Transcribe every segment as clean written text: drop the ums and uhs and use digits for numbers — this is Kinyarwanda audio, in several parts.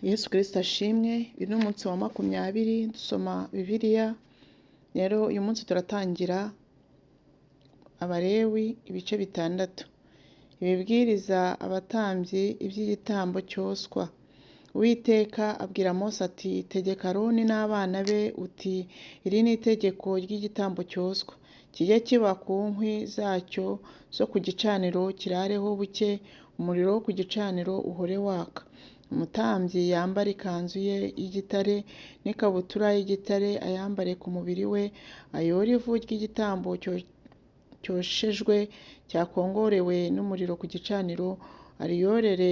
Yesu Kristo ashimwe. Uyu ni umunsi wa 20 dusoma Bibiliya. Rero uyu munsi turatangira Abalewi ibice 6. Ibibwiriza abatambyi iby'igitambo cyoswa. Uwiteka abwira Mose ati, tegeka Aroni n'abana be uti, iri ni itegeko ry'igitambo cyoswa. Kijye kiba ku nkwi zacyo zo ku gicaniro kirareho buke, umuriro wo ku gicaniro uhore waka. Umutambyi yambara ikanzu ye y'igitare n'ikabutura y'igitare, ayambare ku mubiri we, ayore ivu ry'igitambo cyoshejwe cyakongorewe n'umuriro ku gicaniro, ariyorere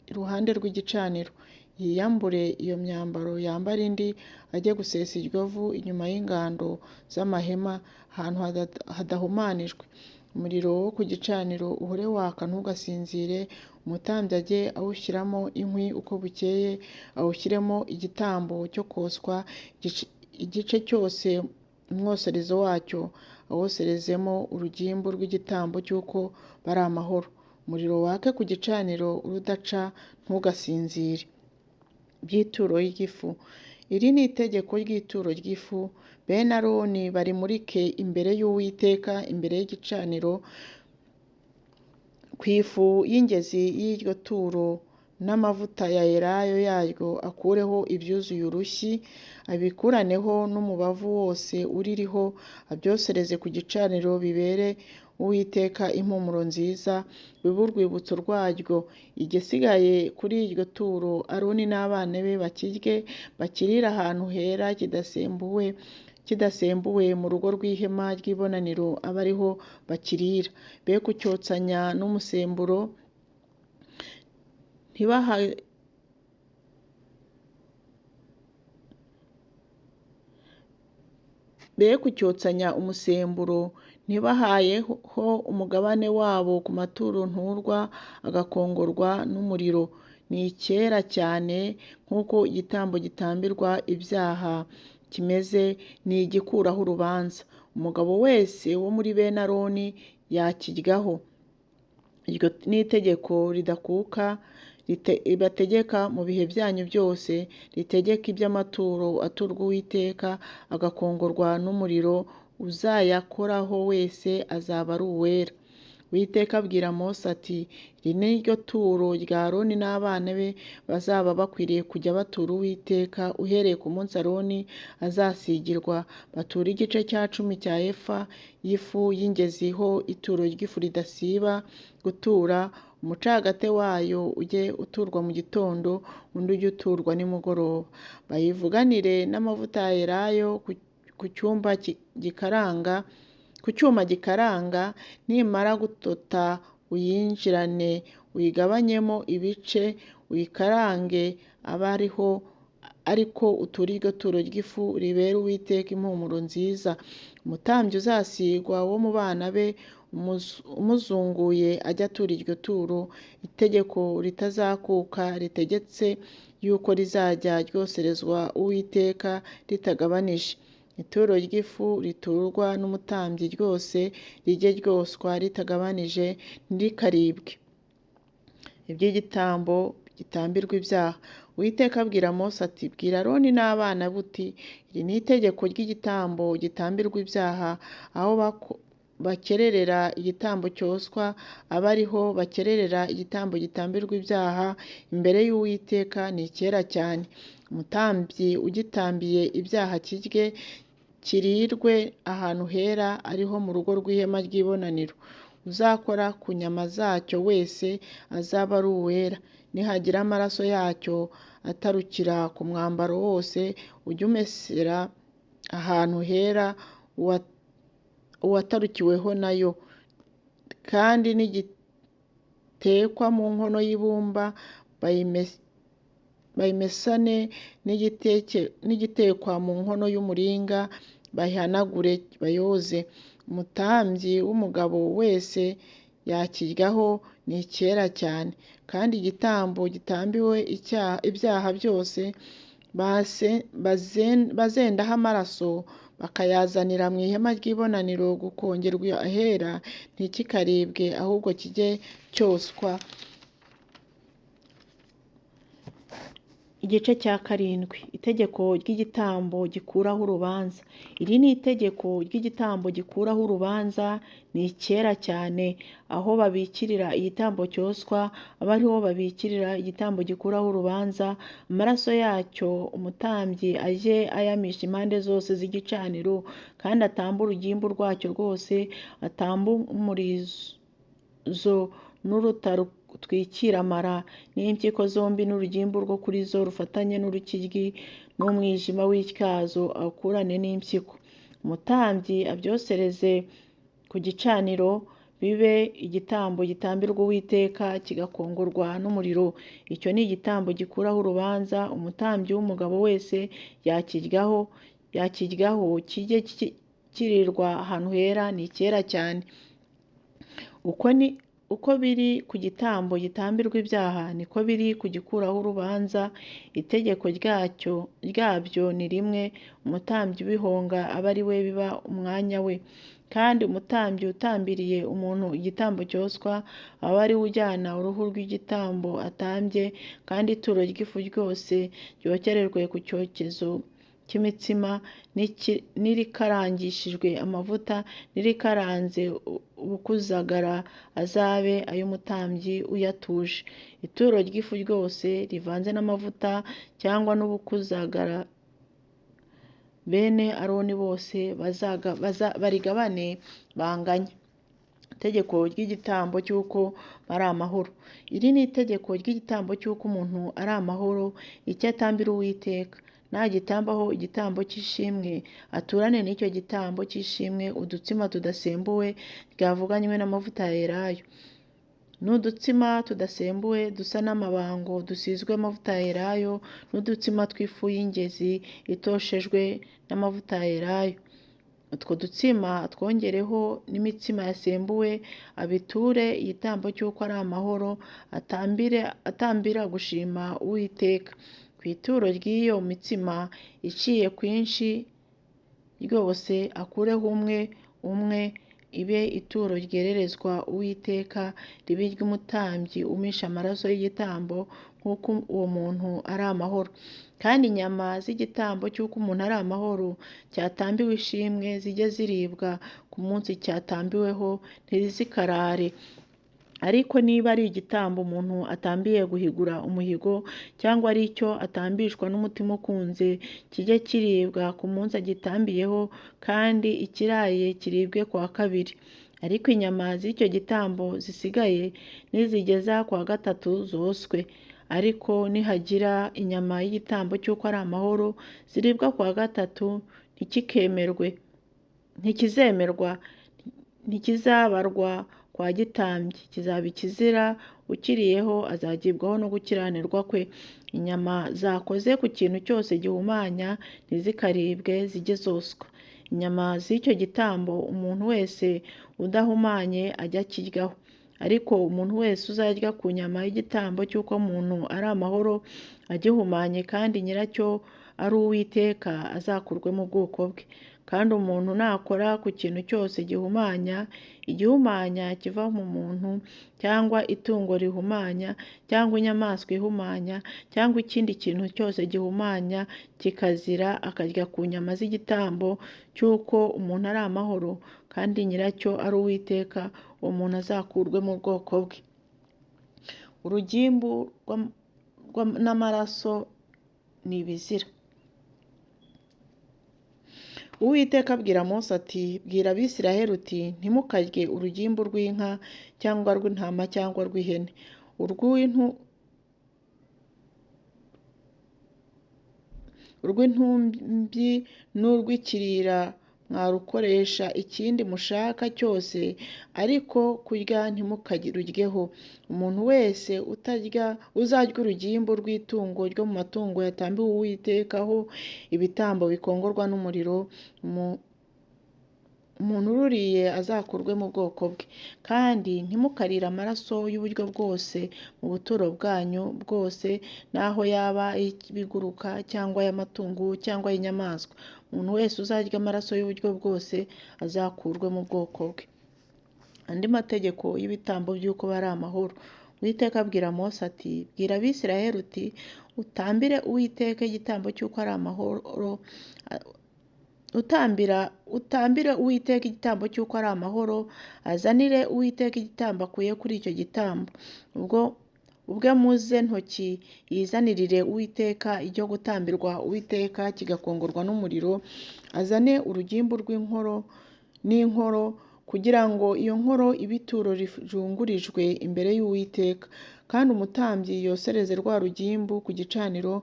iruhande rw'igicaniro. Yiyambure iyo myambaro, yambare indi, ajye gusesa iryo vu inyuma y'ingando z'amahema, ahantu hadahumanijwe. Umuriro wo ku gicaniro uhore waka ntugasinzire. Umutambyi ajye awushyiramo inkwi uko bukeye, awushyiremo igitambo cyo koswa igice cyose, umwoserezo wacyo awoserezemo urugimbu rw'igitambo cy'uko bari amahoro. Umuriro wake ku gicaniro urudaca ntugasinzire. By'ituro ry'ifu. Iri ni itegeko ry'ituro ry'ifu. Bene Aroni barimurike imbere y'Uwiteka imbere y'igicaniro ku ifu y'ingezi y'iryo turo, n'amavuta ya elayo yaryo akureho ibyuzuye urushyi, abikuraneho n'umubavu wose uririho, abyosereze ku gicaniro, bibere Uwiteka impumuro nziza, bibe urwibutso rwaryo. Igisigaye kuri iryo turo Aroni n'abana be bakirye, bakirire ahantu hera kidasembuwe mu rugo rw'ihema ry'ibonaniro, abe ariho bakirira. Be kucyotsanya n'umusemburo, ntibahayeho umugabane wabo ku maturo nturwa agakongorwa n'umuriro. Ni icyera cyane nk'uko igitambo gitambirwa ibyaha kimeze, ni igikuraho urubanza. Umugabo wese wo muri bene Aroni yakiryaho. Iryo ni itegeko ridakuka bategeka mu bihe byanyu byose, ritegeka iby'amaturo aturwa Uwiteka agakongorwa n'umuriro. Uzayakoraho wese azaba ari uwera. Uwiteka abwira Mose ati, iri ni ryo turo rya Aroni n'abana be bazaba bakwiriye kujya batura Uwiteka uhereye ku munsi Aroni azasigirwa. Batura igice cya 10 cya efa y'ifu y'ingeziho ituro ry'ifu ridasiba gutura. Umucagate wayo ujye uturwa mu gitondo, undi ujye uturwa nimugoroba. Bayivuganire n'amavuta ya elayo ku cyuma gikaranga. Nimara gutota uyinjirane, uyigabanyemo ibice, uyikarange abe ariko utura iryo turo ry'ifu ribera Uwiteka impumuro nziza. Umutambyi uzasigwa wo mu bana be umuzunguye ajya atura iryo turo. Itegeko ritazakuka ritegetse yuko rizajya ryoserezwa Uwiteka ritagabanije. Ituro ry'ifu riturwa n'umutambyi ryose rijye ryoswa ritagabanije, ntirikaribwe. Iby'igitambo gitambirwa ibyaha. Uwiteka abwira Mose ati, bwira Aroni n'abana be uti, iri ni itegeko ry'igitambo gitambirwa ibyaha. Aho bakererera igitambo cyoswa, abe ariho bakererera igitambo gitambirwa ibyaha imbere y'Uwiteka. Ni icyera cyane. Umutambyi ugitambiye ibyaha kirye, kirirwe ahantu hera, ariho mu rugo rw'ihema ry'ibonaniro. Uzakora ku nyama zacyo wese azaba ari uwera. Nihagira amaraso yacyo atarukira ku mwambaro wose, ujye umesera ahantu hera uwatarukiweho nayo. Kandi nigitekwa mu nkono y'ibumba, bayimesane n'igitekwa mu nkono y'umuringa, bayihanagure bayoze. Umutambyi w'umugabo wese yakiryaho, ni icyera cyane. Kandi igitambo gitambiwe ibyaha byose bazendaho amaraso, bakayazanira mu ihema ry'ibonaniro gukongerwa ahera, ntikikaribwe, ahubwo kijye cyoswa Igice cya karindwi, itegeko ry'igitambo gikuraho urubanza. Iri ni itegeko ry'igitambo gikuraho urubanza, ni kera cyane, aho babikirira igitambo cyoswa, aba ariho babikirira igitambo gikuraho urubanza, amaraso yacyo umutambyi ajye ayamisha impande zose z'igicaniro, kandi atambe urugimbu rwacyo rwose, atambe umurizo n'urutaro rutwikira amara n'impyiko zombi n'urugimbu rwo kuri zo rufatanye n'urukiryi n'umwijima w'ityazo awukurane n'impyiko. Umutambyi abyosereze ku gicaniro, bibe igitambo gitambirwa Uwiteka, kigakongorwa n'umuriro. Icyo ni igitambo gikuraho urubanza. Umutambyi w'umugabo wese yakiryaho kijye kirirwa ahantu hera, ni kera cyane. Uko biri ku gitambo gitambirwa ibyaha, niko biri ku gikuraho urubanza. Itegeko ryabyo ni rimwe. Umutambyi ubihonga aba ari we biba umwanya we. Kandi umutambyi utambiriye umuntu igitambo cyoswa, aba ari we ujyana uruhu rw'igitambo atambye, kandi ituro ry'ifu ryose ryokererwe ku cyokezo cy'imitsima n'irikarangishijwe amavuta n'irikaranze ubukuzagara azabe ay'umutambyi uyatuje. Ituro ry'ifu ryose rivanze n'amavuta cyangwa n'ubukuzagara, bene Aroni bose barigabane banganye. Itegeko ry'igitambo cy'uko ari amahoro. Iri ni itegeko ry'igitambo cy'uko umuntu ari amahoro, icyo atambira Uwiteka. Nagitambaho igitambo cy'ishimwe, aturane n'icyo gitambo cy'ishimwe udutsima tudasembuwe twavuganywe n'amavuta ya elayo, n'udutsima tudasembuwe dusa n'amabango dusizwe amavuta ya elayo, n'udutsima tw'ifu y'ingezi itoshejwe n'amavuta ya elayo. Utwo dutsima twongereho n'imitsima yasembuwe, abiture igitambo cy'uko ari amahoro, atambira gushima Uwiteka. Ku ituro ry'iyo mitsima iciye kwinshi ryose akureho umwe, ibe ituro ryererezwa Uwiteka, ribe iry'umutambyi umisha amaraso y'igitambo, nk'uko uwo muntu ari amahoro. Kandi inyama z'igitambo cy'uko umuntu ari amahoro cyatambiwe ishimwe zijye ziribwa ku munsi cyatambiweho, ntizikarare. Ariko niba ari igitambo umuntu atambiye guhigura umuhigo, cyangwa ari icyo atambishwa n'umutima ukunze, kijye kiribwa ku munsi agitambiyeho, kandi ikiraye kiribwe ku wa kabiri. Ariko inyama z'icyo gitambo zisigaye nizigeza ku wa gatatu zoswe. Ariko nihagira inyama y'igitambo cy'uko ari amahoro ziribwa ku wa gatatu, ntikizabarwa kwa gitambyi, kizaba ikizira. Ukiriyeho azagibwaho no gukiranirwa kwe. Inyama zakoze ku kintu cyose gihumanya ntizikaribwe, zijye zoswa. Inyama z'icyo gitambo umuntu wese udahumanye ajya akiryaho. Ariko umuntu wese uzarya ku nyama y'igitambo cy'uko umuntu ari amahoro agihumanye, kandi nyiracyo ari Uwiteka, azakurwe mu bwoko bwe. Kandi umuntu nakora ku kintu cyose igihumanya kiva mu muntu, cyangwa itungo rihumanya, cyangwa inyamaswa ihumanya, cyangwa ikindi kintu cyose gihumanya kikazira, akarya ku nyama z'igitambo cy'uko umuntu ari amahoro, kandi nyiracyo ari Uwiteka, uwo muntu azakurwe mu bwoko bwe. Urugimbu n'amaraso ni ibizira. Uwiteka abwira Mose ati, bwira Abisirayeli uti, ntimukarye urugimbu rw'inka cyangwa rw'intama cyangwa rw'ihene, urw'intumbi n'urw'ikirira mwarukoresha ikindi mushaka cyose, ariko kurya ntimukiruryeho. Umuntu wese uzarya urugimbu rw'itungo ryo mu matungo yatambiwe Uwitekaho ibitambo bikongorwa n'umuriro, umuntu ururiye azakurwe mu bwoko bwe. Kandi ntimukarire amaraso y'uburyo bwose mu buturo bwanyu bwose, naho yaba ay'ibiguruka cyangwa ay'amatungo cyangwa ay'inyamaswa. Umuntu wese uzarya amaraso y'uburyo bwose azakurwe mu bwoko bwe. Andi mategeko y'ibitambo by'uko bari amahoro. Uwiteka abwira Mose ati bwira Abisirayeli uti utambire Uwiteka igitambo cy'uko ari amahoro utambire Uwiteka igitambo cy'uko ari amahoro, azanire Uwiteka igitambo akuye kuri icyo gitambo. Ubwe muze ntoki yizanirire Uwiteka icyo gutambirwa Uwiteka kigakongorwa n'umuriro, azane urugimbu n'inkoro kugira ngo iyo nkoro ibe ituro rijungurijwe imbere y'Uwiteka, kandi umutambyi yosereze rwa rugimbu ku gicaniro,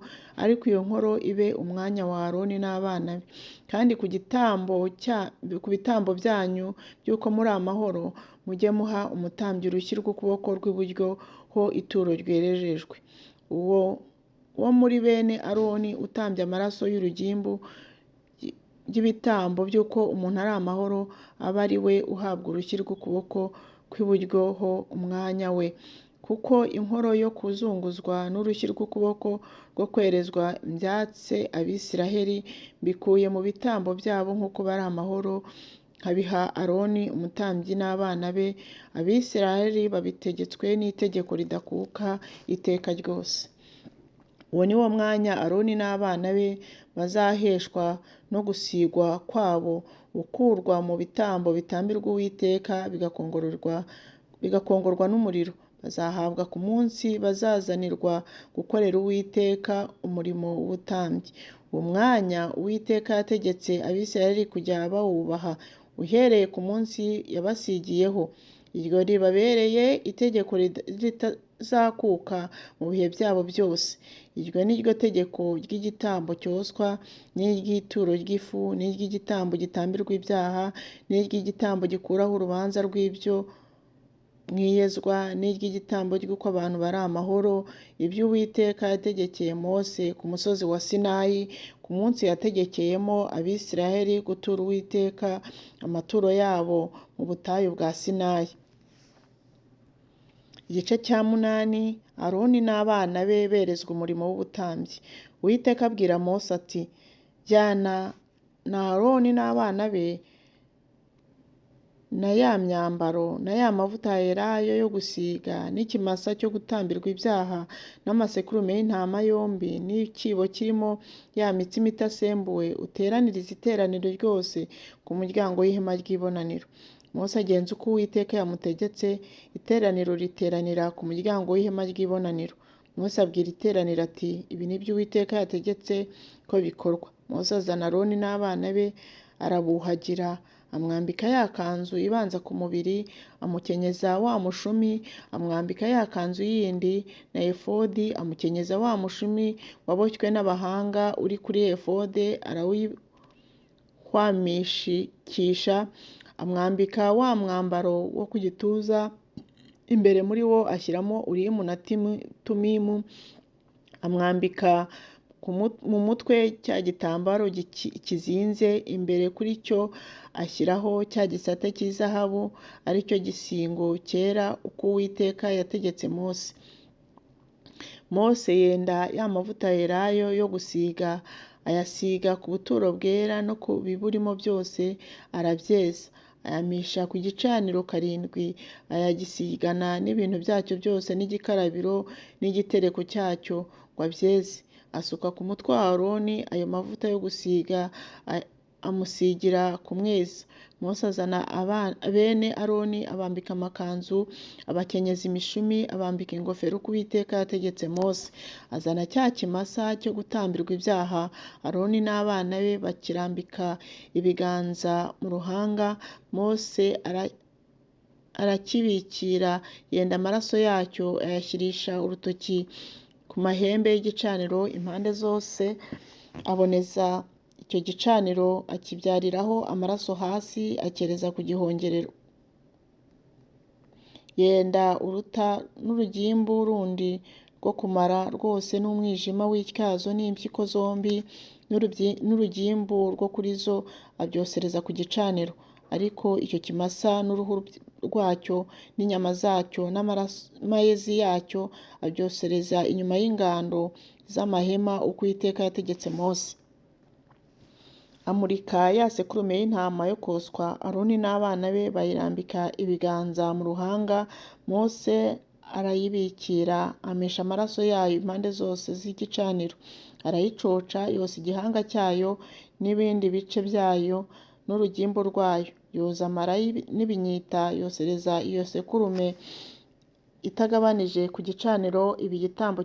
ariko iyo nkoro ibe umwanya wa Aroni n'abana be. Kandi ku bitambo byanyu by'uko muri amahoro mujye muha umutambyi urushyi rw'ukuboko rw'iburyo ho ituro rwerejejwe. Uwo muri bene Aroni utambye amaraso y'urugimbu ry'ibitambo by'uko umuntu ari amahoro aba ari we uhabwa urushyi rw'ukuboko kw'iburyo ho umwanya we, kuko inkoro yo kuzunguzwa n'urushyi rw'ukuboko rwo kwerezwa mbyatse Abisiraheli mbikuye mu bitambo byabo nk'uko bari amahoro, nkabiha Aroni umutambyi n'abana be. Abisiraheli babitegetswe n'itegeko ridakuka iteka ryose. Uwo ni wo mwanya Aroni n'abana be bazaheshwa no gusigwa kwabo, ukurwa mu bitambo bitambirwa Uwiteka bigakongorwa n'umuriro. Bazahabwa ku munsi bazazanirwa gukorera Uwiteka umurimo w'ubutambyi. Uwo mwanya Uwiteka yategetse Abisirayeli kujya bawubaha uhereye ku munsi yabasigiyeho. Iryo ribabereye itegeko ritazakuka mu bihe byabo byose. Iryo ni ryo tegeko ry'igitambo cyoswa n'iry'ituro ry'ifu n'iry'igitambo gitambirwa ibyaha n'iry'igitambo gikuraho urubanza rw'ibyo mwiyezwa n'iry'igitambo ry'uko abantu bari amahoro, ibyo Uwiteka yategekeye Mose ku musozi wa Sinayi ku munsi yategekeyemo Abisirayeli gutura Uwiteka amaturo yabo mu butayu bwa Sinayi. Igice cya 8. Aroni n'abana be berezwa umurimo w'ubutambyi. Uwiteka abwira Mose ati jyana na Aroni n'abana be na ya myambaro na ya mavuta yerayo yo gusiga n'ikimasa cyo gutambirwa ibyaha n'amasekurume y'intama yombi n'ikibo kirimo ya mitsima itasembuwe, uteranirize iteraniro ryose ku muryango w'ihema ry'ibonaniro. Mose agenza uko Uwiteka yamutegetse, iteraniro riteranira ku muryango w'ihema ry'ibonaniro. Mose abwira iteraniro ati ibi ni byo Uwiteka yategetse ko bikorwa. Mose azana Aroni n'abana be arabuhagira, amwambika ya kanzu ibanza ku mubiri, amukenyeza wa mushumi, amwambika ya kanzu yindi na efodi, amukenyeza wa mushumi waboshywe n'abahanga uri kuri efode, arawihwamishikisha, amwambika wa mwambaro wo ku gituza, imbere muri wo ashyiramo Urimu na Tumimu, amwambika mu mutwe cya gitambaro kizinze, imbere kuri cyo ashyiraho cya gisate cy'izahabu ari cyo gisingo cyera uko Uwiteka yategetse Mose. Mose yenda ya mavuta yerayo yo gusiga, ayasiga ku buturo bwera no ku biburimo byose, arabyeza, ayamisha ku gicaniro 7, ayagisigana n'ibintu byacyo byose n'igikarabiro n'igitereko cyacyo ngo abyeze. Asuka ku mutwe wa Aroni ayo mavuta yo gusiga, amusigira ku mwezi. Mose azana bene Aroni abambika amakanzu, abakenyeza imishumi, abambika ingofero uko Uwiteka yategetse Mose. Azana cya kimasa cyo gutambirwa ibyaha, Aroni n'abana be bakirambika ibiganza mu ruhanga. Mose arakibikira, yenda amaraso yacyo ayashyirisha urutoki ku mahembe y'igicaniro impande zose, aboneza icyo gicaniro akibyariraho amaraso hasi, akereza ku gihongerero. Yenda uruta n'urugimbu rundi rwo kumara rwose n'umwijima w'ityazo n'impyiko zombi n'urugimbu rwo kuri zo, abyosereza ku gicaniro. Ariko icyo kimasa n'uruhu rwacyo n'inyama zacyo n'amayezi yacyo abyosereza inyuma y'ingando z'amahema uko Uwiteka yategetse Mose. Amurika ya sekurume y'intama yo koswa, Aroni n'abana be bayirambika ibiganza mu ruhanga. Mose arayibikira, amesha amaraso yayo impande zose z'igicaniro, arayicoca, yosa igihanga cyayo n'ibindi bice byayo n'urugimbu rwayo, yoza amara n'ibinyita, yosereza iyo sekurume itagabanije ku gicaniro, ibi igitambo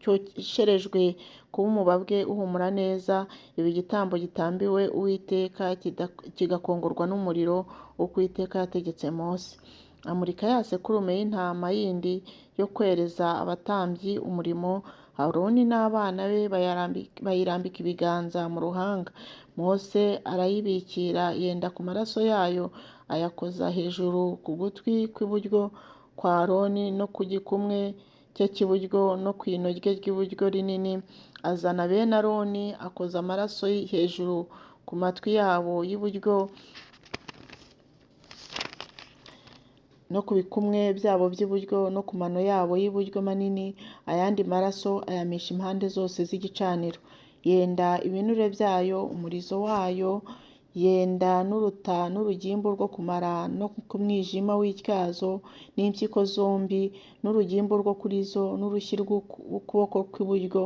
cyosherejwe kuba umubabwe uhumura neza, ibi igitambo gitambiwe Uwiteka kigakongorwa n'umuriro uko Uwiteka yategetse Mose. Amurika ya sekurume y'intama yindi yo kwereza abatambyi umurimo, Aroni n'abana be bayirambika ibiganza mu ruhanga. Mose arayibikira, yenda ku maraso yayo, ayakoza hejuru ku gutwi kw'iburyo kwa Aroni no ku gikumwe cye cy'iburyo no ku ino rye ry'iburyo rinini. Azana bene Aroni, akoza amaraso hejuru ku matwi yabo y'iburyo no ku bikumwe byabo by'iburyo no ku mano yabo y'iburyo manini, ayandi maraso ayamisha impande zose z'igicaniro. Yenda ibinure byayo, umurizo wayo, yenda n'uruta n'urugimbu rwo kumara no ku mwijima w'ityazo n'impyiko zombi n'urugimbu rwo kuri zo n'urushyi rw'ukuboko kw'iburyo.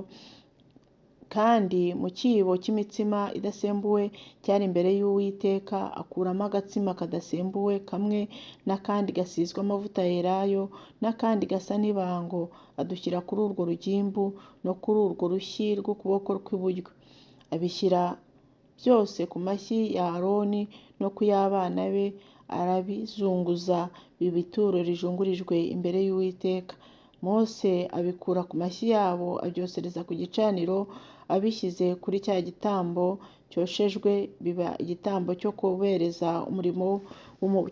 Kandi mu cyibo cy'imitsima idasembuwe cyari imbere y'Uwiteka akuramo agatsima kadasembuwe kamwe n'akandi gasizwe amavuta yerayo n'akandi gasa n'ibango, adushyira kuri urwo rugimbu no kuri urwo rushyi rw'ukuboko kw'iburyo. Abishyira byose ku mashyi ya Aroni no ku y'abana be, arabizunguza biba ituro rijungurijwe imbere y'Uwiteka. Mose abikura ku mashyi yabo abyosereza ku gicaniro, abishyize kuri cya gitambo cyoshejwe, biba igitambo cyo kubereza umurimo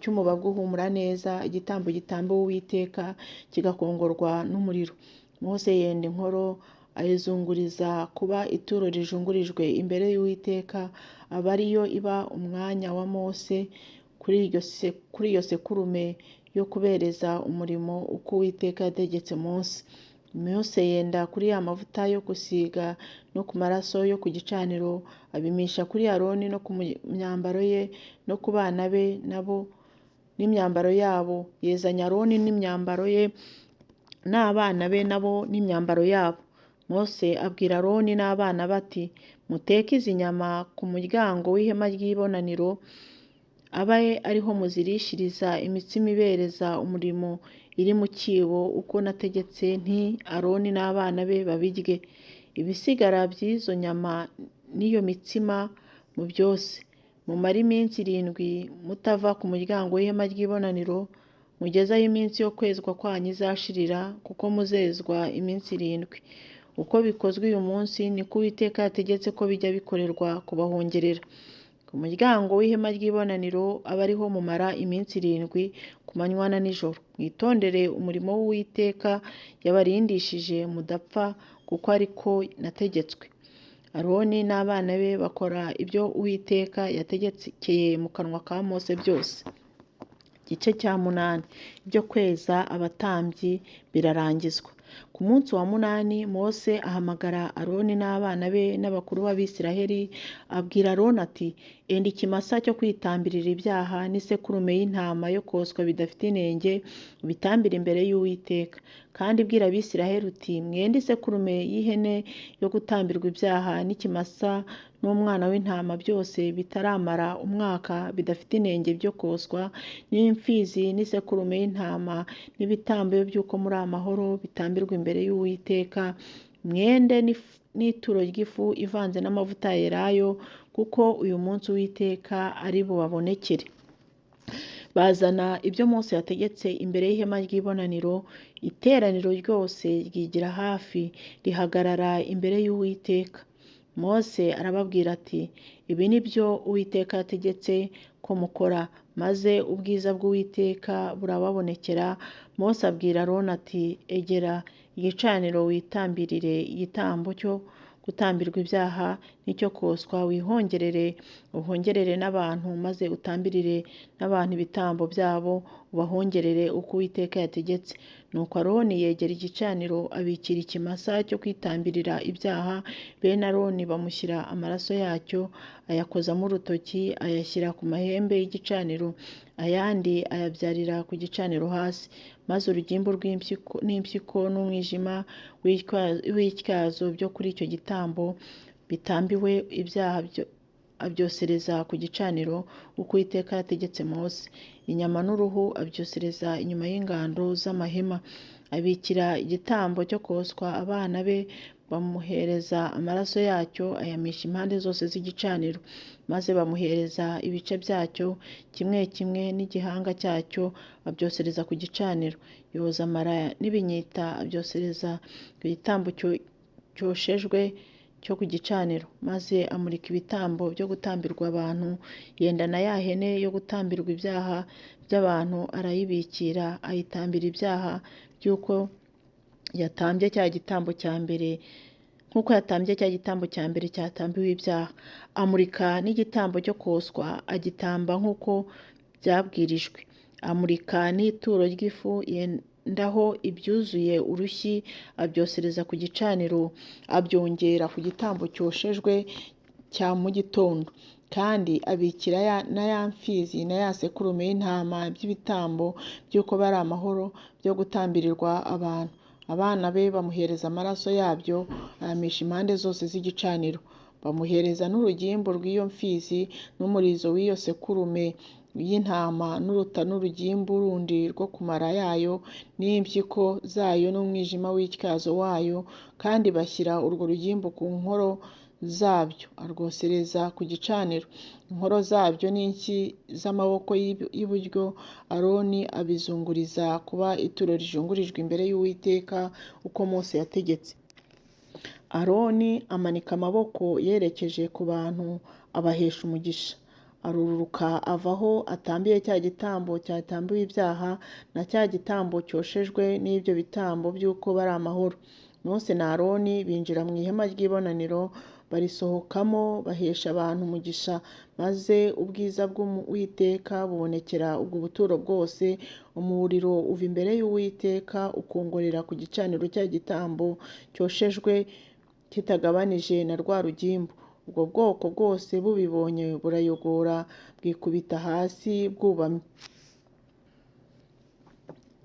cy'umubabwe uhumura neza, igitambo gitambiwe Uwiteka kigakongorwa n'umuriro. Mose yenda inkoro ayizunguriza kuba ituro rijungurijwe imbere y'Uwiteka, aba ariyo iba umwanya wa Mose kuri iyo sekurume yo kubereza umurimo uko Uwiteka yategetse Mose. Mose yenda kuri ya mavuta yo gusiga no ku maraso yo ku gicaniro, abimisha kuri Aroni no ku myambaro ye no ku bana be nabo n'imyambaro yabo. Yezanya Aroni n'imyambaro ye n'abana be nabo n'imyambaro yabo. Mose abwira Aroni n'abana bati, muteke izi nyama ku muryango w'ihema ry'ibonaniro, abe ariho muzirishiriza imitsima ibereza umurimo iri mu cyibo uko nategetse nti Aroni n'abana be babirye. Ibisigara by'izo nyama n'iyo mitsima mu byose. Mumare iminsi 7 mutava ku muryango w'ihema ry'ibonaniro, mugeze aho iminsi yo kwezwa kwanyu izashirira, kuko muzezwa iminsi 7. Uko bikozwe uyu munsi niko Uwiteka yategetse ko bijya bikorerwa kubahongerera. Ku muryango w'ihema ry'ibonaniro aba ariho mumara iminsi 7 ku manywa na nijoro. Mwitondere umurimo w'Uwiteka yabarindishije mudapfa, kuko ariko nategetswe. Aroni n'abana be bakora ibyo Uwiteka yategekeye mu kanwa ka Mose byose. Igice cya 8. Ibyo kweza abatambyi birarangizwa. Ku munsi wa 8 Mose ahamagara Aroni n'abana be n'abakuru b'Abisiraheli, abwira Aroni ati, enda ikimasa cyo kwitambirira ibyaha n'isekurume y'intama yo koswa bidafite inenge, ubitambire imbere y'Uwiteka. Kandi bwira Abisiraheli uti, mwende isekurume y'ihene yo gutambirwa ibyaha n'ikimasa n'umwana w'intama byose bitaramara umwaka bidafite inenge byo koswa, n'imfizi n'isekurume y'intama n'ibitambo by'uko muri amahoro bitambirwa imbere y'Uwiteka. Mwende n'ituro ry'ifu ivanze n'amavuta yerayo, kuko uyu munsi Uwiteka ari bubabonekere. Bazana ibyo Mose yategetse imbere y'ihema ry'ibonaniro, iteraniro ryose ryigira hafi rihagarara imbere y'Uwiteka. Mose arababwira ati, ibi ni byo Uwiteka yategetse ko mukora, maze ubwiza bw'Uwiteka burababonekera. Mose abwira Aroni ati, egera igicaniro witambirire igitambo cyo gutambirwa ibyaha n'icyo koswa, wihongerere uhongerere n'abantu, maze utambirire n'abantu ibitambo byabo, ubahongerere uko Uwiteka yategetse. Nuko Aroni yegera igicaniro, abikira ikimasa cyo kwitambirira ibyaha. Bene Aroni bamushyira amaraso yacyo, ayakozamo urutoki, ayashyira ku mahembe y'igicaniro, ayandi ayabyarira ku gicaniro hasi. maze urugimbu n'impyiko n'umwijima w'ityazo byo kuri icyo gitambo bitambiwe ibyaha abyosereza ku gicaniro uko Uwiteka yategetse Mose. Inyama n'uruhu abyosereza inyuma y'ingando z'amahema. Abikira igitambo cyo koswa abana be, bamuhereza amaraso yacyo ayamisha impande zose z'igicaniro, maze bamuhereza ibice byacyo kimwe kimwe n'igihanga cyacyo abyosereza ku gicaniro. Yoza amara n'ibinyita abyosereza ku gitambo cyoshejwe cyo ku gicaniro, maze amurika ibitambo byo gutambirwa abantu. Yenda na ya hene yo gutambirwa ibyaha by'abantu arayibikira, ayitambira ibyaha by'uko yatambye cya gitambo cya mbere, nk'uko yatambye cya gitambo cya mbere cyatambiwe ibyaha. Amurika n'igitambo cyo koswa agitamba nk'uko byabwirijwe. Amurika n'ituro ry'ifu yendaho ibyuzuye urushyi abyosereza ku gicaniro, abyongera ku gitambo cyoshejwe cya mu gitondo. Kandi abikira na ya mfizi na ya sekurume y'intama by'ibitambo by'uko bari amahoro byo gutambirirwa abantu. Abana be bamuhereza amaraso yabyo ayamisha impande zose z'igicaniro. Bamuhereza n'urugimbu rw'iyo mfizi n'umurizo w'iyo sekurume y'intama n'uruta n'urugimbu rundi rwo ku mara yayo n'impyiko zayo n'umwijima w'ityazo wayo, kandi bashyira urwo rugimbu ku nkoro zabyo arwosereza ku gicaniro. Inkoro zabyo n'inshyi z'amaboko y'iburyo Aroni abizunguriza kuba ituro rijungurijwe imbere y'Uwiteka uko Mose yategetse. Aroni amanika amaboko yerekeje ku bantu abahesha umugisha. Aruruka ava aho atambiye cya gitambo cyatambiwe ibyaha na cya gitambo cyoshejwe n'ibyo bitambo by'uko bari amahoro. Mose na Aroni binjira mu ihema ry'ibonaniro, barisohokamo bahesha abantu umugisha, maze ubwiza bw'Uwiteka bubonekera ubwo buturo bwose. Umuriro uva imbere y'Uwiteka ukongorera ku gicaniro cya gitambo cyoshejwe kitagabanije na rwa rugimbu. Ubwo bwoko bwose bubibonye burayogora, bwikubita hasi bwubamye.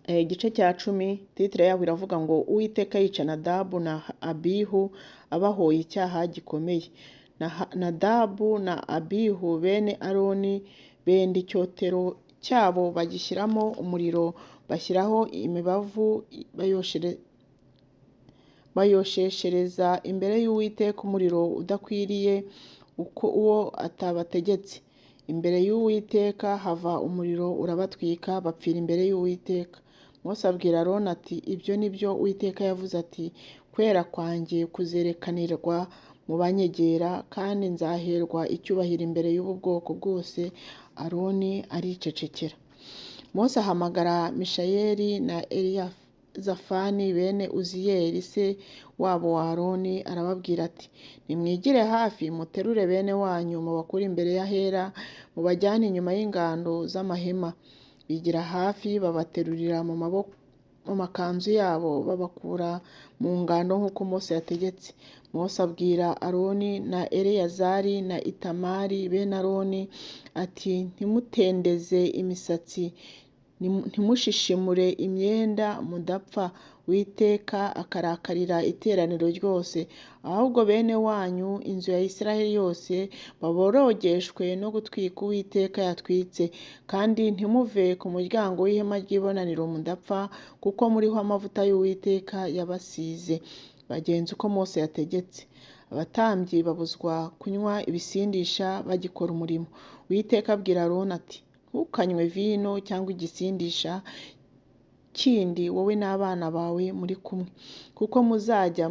Igice cya 10 titire yaho iravuga ngo Uwiteka yica Nadabu na Abihu abahoye icyaha gikomeye. Nadabu na Abihu bene Aroni benda icyotero cyabo bagishyiramo umuriro, bashyiraho imibavu bayosheshereza imbere y'Uwiteka umuriro udakwiriye uko uwo atabategetse. Imbere y'Uwiteka hava umuriro urabatwika, bapfira imbere y'Uwiteka. Mose abwira Aroni ati, ibyo ni byo Uwiteka yavuze ati, kwera kwanjye kuzerekanirwa mu banyegera, kandi nzaherwa icyubahiro imbere y'ubu bwoko bwose. Aroni aricecekera. Mose ahamagara Mishayeli na Eliyazafani bene Uziyeli se wabo wa Aroni, arababwira ati, nimwigire hafi muterure bene wanyu mubakure imbere y'ahera, mubajyane inyuma y'ingando z'amahema. Bigira hafi babaterurira mu makanzu yabo, babakura mu ngando nk'uko Mose yategetse. Mose abwira Aroni na Eleyazari na Itamari bene Aroni ati, ntimutendeze imisatsi, ntimushishimure imyenda mudapfa, Uwiteka akarakarira iteraniro ryose. Ahubwo bene wanyu inzu ya Isiraheli yose baborogeshwe no gutwika Uwiteka yatwitse, kandi ntimuve ku muryango w'ihema ry'ibonaniro mudapfa, kuko muriho amavuta y'Uwiteka yabasize. Bagenza uko Mose yategetse. Abatambyi babuzwa kunywa ibisindisha bagikora umurimo. Uwiteka abwira Aroni ati, ntukanywe vino cyangwa igisindisha kindi wowe n'abana bawe muri kumwe, kuko muzajya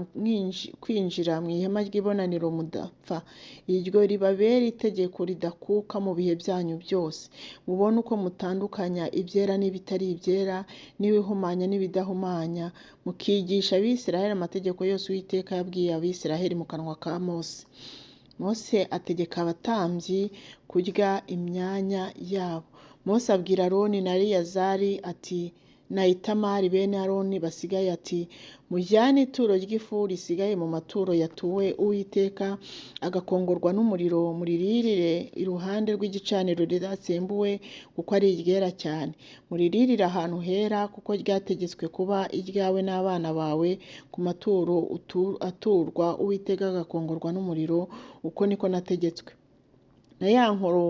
kwinjira mu ihema ry'ibonaniro mudapfa. Iryo ribabera itegeko ridakuka mu bihe byanyu byose. Mubone uko mutandukanya ibyera n'ibitari ibyera, n'ibihumanya n'ibidahumanya, mukigisha Abisiraheli amategeko yose Uwiteka yabwiye Abisiraheli mu kanwa ka Mose. Mose ategeka abatambyi kurya imyanya yabo. Mose abwira Aroni na Eleyazari ati, na Itamari bene Aroni basigaye ati mujyane ituro ry'ifu risigaye mu maturo yatuwe Uwiteka agakongorwa n'umuriro muriririre iruhande rw'igicaniro ridatsembuwe kuko ari iryera cyane, muriririre ahantu hera kuko ryategetswe kuba iryawe n'abana bawe ku maturo aturwa Uwiteka agakongorwa n'umuriro, uko niko nategetswe. Na ya nkoro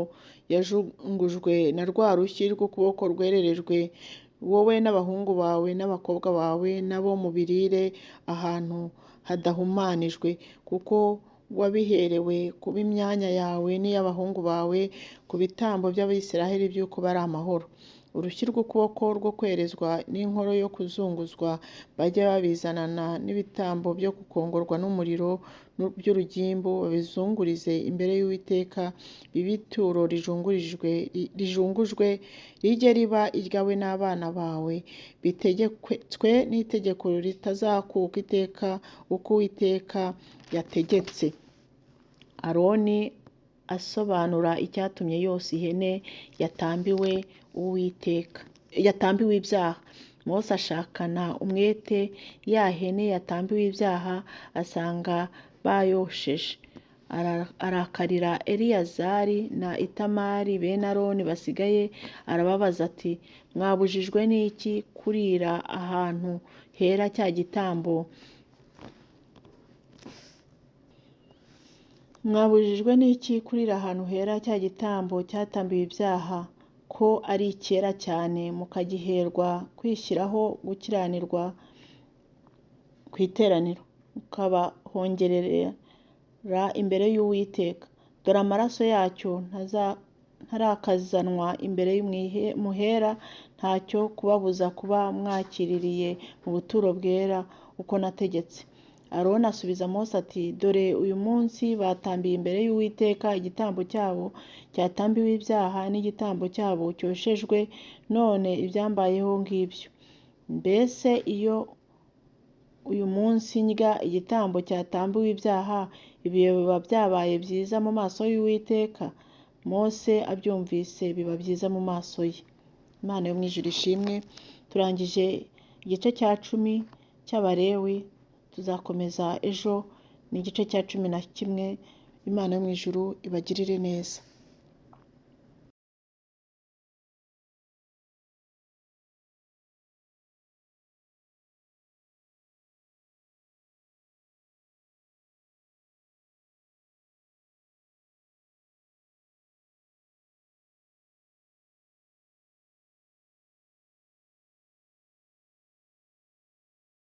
yajungujwe na rwa rushyi rw'ukuboko rwererejwe, wowe n'abahungu bawe n'abakobwa bawe nabo mubirire ahantu hadahumanijwe, kuko wabiherewe kuba imyanya yawe n'iy'abahungu bawe ku bitambo by'Abisiraheli by'uko bari amahoro. Urushyi rw'ukuboko rwo kwerezwa n'inkoro yo kuzunguzwa bajye babizanana n'ibitambo byo gukongorwa n'umuriro by'urugimbu, babizungurize imbere y'Uwiteka, bibe ituro rijungujwe rijye riba iryawe n'abana bawe, bitegetswe n'itegeko ritazakuka iteka uko Uwiteka yategetse. Aroni asobanura icyatumye yose ihene yatambiwe ibyaha. Mose ashakana umwete ya hene yatambiwe ibyaha asanga bayosheje. Arakarira Eliyazari na Itamari bene Aroni basigaye, arababaza ati mwabujijwe n'iki kurira ahantu hera cya gitambo cyatambiwe ibyaha, ko ari icyera cyane, mukagiherwa kwishyiraho gukiranirwa ku iteraniro, mukabahongerera imbere y'Uwiteka. Dore amaraso yacyo ntarakazanwa imbere y'umuhera, ntacyo kubabuza kuba mwakiririye mu buturo bwera uko nategetse. Aroni asubiza Mose ati dore uyu munsi batambiye imbere y'Uwiteka igitambo cyabo cyatambiwe ibyaha n'igitambo cyabo cyoshejwe, none ibyambayeho ngibyo. Mbese iyo uyu munsi ndya igitambo cyatambiwe ibyaha, ibihe biba byabaye byiza mu maso y'Uwiteka? Mose abyumvise biba byiza mu maso ye. Imana yo mu ijuru ishimwe. Turangije igice cya 10 cy'Abalewi, tuzakomeza ejo n'igice cya 11. Imana yo mu ijuru ibagirire neza.